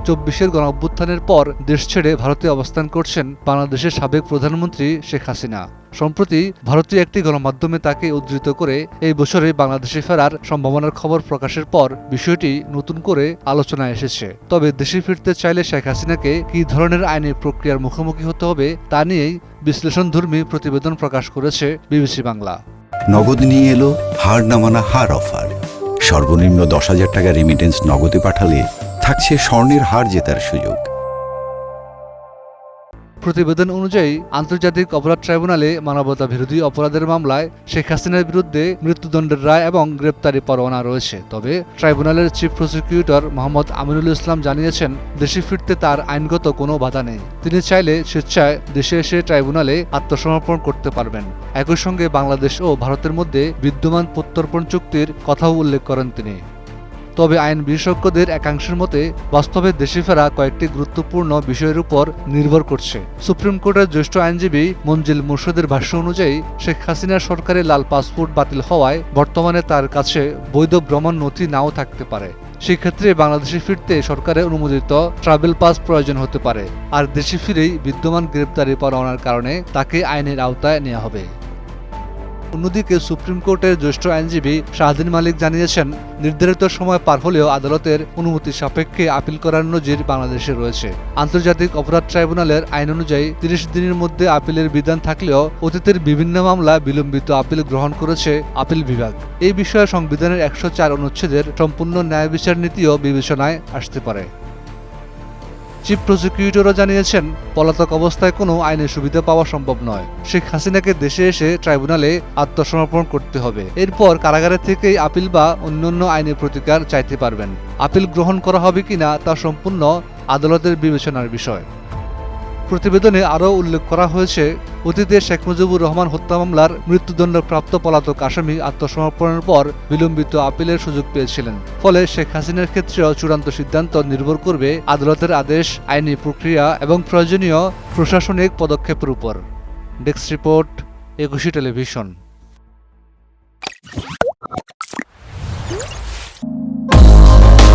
২৪-এর গণঅভ্যুত্থানের পর দেশ ছেড়ে ভারতে অবস্থান করছেন বাংলাদেশের সাবেক প্রধানমন্ত্রী শেখ হাসিনা। সম্প্রতি ভারতীয় একটি গণমাধ্যমে তাকে উদ্ধৃত করে এই বছরে বাংলাদেশে ফেরার সম্ভাবনার খবর প্রকাশের পর বিষয়টি নতুন করে আলোচনায় এসেছে। তবে দেশে ফিরতে চাইলে শেখ হাসিনাকে কী ধরনের আইনি প্রক্রিয়ার মুখোমুখি হতে হবে তা নিয়েই বিশ্লেষণধর্মী প্রতিবেদন প্রকাশ করেছে বিবিসি বাংলা। নগদ নিয়ে এলো হার না মানা হার অফার। সর্বনিম্ন ১০,০০০ টাকা রেমিটেন্স নগদে পাঠালে থাকছে স্বর্ণের হার জেতার সুযোগ। প্রতিবেদন অনুযায়ী আন্তর্জাতিক অপরাধ ট্রাইব্যুনালে মানবতা বিরোধী অপরাধের মামলায় শেখ হাসিনার বিরুদ্ধে মৃত্যুদণ্ডের রায় এবং গ্রেপ্তারি পরোয়ানা রয়েছে। তবে ট্রাইব্যুনালের চিফ প্রসিকিউটর মোহাম্মদ আমিনুল ইসলাম জানিয়েছেন, দেশে ফিরতে তার আইনগত কোনো বাধা নেই। তিনি চাইলে স্বেচ্ছায় দেশে এসে ট্রাইব্যুনালে আত্মসমর্পণ করতে পারবেন। একই সঙ্গে বাংলাদেশ ও ভারতের মধ্যে বিদ্যমান প্রত্যর্পণ চুক্তির কথাও উল্লেখ করেন তিনি। তবে আইন বিশেষজ্ঞদের একাংশের মতে বাস্তবে দেশে ফেরা কয়েকটি গুরুত্বপূর্ণ বিষয়ের উপর নির্ভর করছে। সুপ্রিম কোর্টের জ্যেষ্ঠ আইনজীবী মঞ্জিল মুর্শিদের ভাষ্য অনুযায়ী শেখ হাসিনার সরকারের লাল পাসপোর্ট বাতিল হওয়ায় বর্তমানে তার কাছে বৈধ ভ্রমণ নথি নাও থাকতে পারে। সেক্ষেত্রে বাংলাদেশে ফিরতে সরকারের অনুমোদিত ট্রাভেল পাস প্রয়োজন হতে পারে। আর দেশে ফিরেই বিদ্যমান গ্রেপ্তারি পরোয়ানার কারণে তাকে আইনের আওতায় নেওয়া হবে। অন্যদিকে সুপ্রিম কোর্টের জ্যেষ্ঠ আইনজীবী শাহদিন মালিক জানিয়েছেন, নির্ধারিত সময় পার হলেও আদালতের অনুমতি সাপেক্ষে আপিল করার নজির বাংলাদেশে রয়েছে। আন্তর্জাতিক অপরাধ ট্রাইব্যুনালের আইন অনুযায়ী ৩০ দিনের মধ্যে আপিলের বিধান থাকলেও অতীতের বিভিন্ন মামলা বিলম্বিত আপিল গ্রহণ করেছে আপিল বিভাগ। এই বিষয়ে সংবিধানের ১০৪ অনুচ্ছেদের সম্পূর্ণ ন্যায় বিচার নীতিও বিবেচনায় আসতে পারে। চিফ প্রসিকিউটরও জানিয়েছেন, পলাতক অবস্থায় কোনো আইনের সুবিধা পাওয়া সম্ভব নয়। শেখ হাসিনাকে দেশে এসে ট্রাইব্যুনালে আত্মসমর্পণ করতে হবে। এরপর কারাগারে থেকেই আপিল বা অন্যান্য আইনের প্রতিকার চাইতে পারবেন। আপিল গ্রহণ করা হবে কিনা তা সম্পূর্ণ আদালতের বিবেচনার বিষয়। প্রতিবেদনে আরও উল্লেখ করা হয়েছে, অতীতে শেখ মুজিবুর রহমান হত্যা মামলার মৃত্যুদণ্ডপ্রাপ্ত পলাতক আসামি আত্মসমর্পণের পর বিলম্বিত আপিলের সুযোগ পেয়েছিলেন। ফলে শেখ হাসিনার ক্ষেত্রেও চূড়ান্ত সিদ্ধান্ত নির্ভর করবে আদালতের আদেশ, আইনি প্রক্রিয়া এবং প্রয়োজনীয় প্রশাসনিক পদক্ষেপের উপর। ডেস্ক রিপোর্ট, একুশে টেলিভিশন।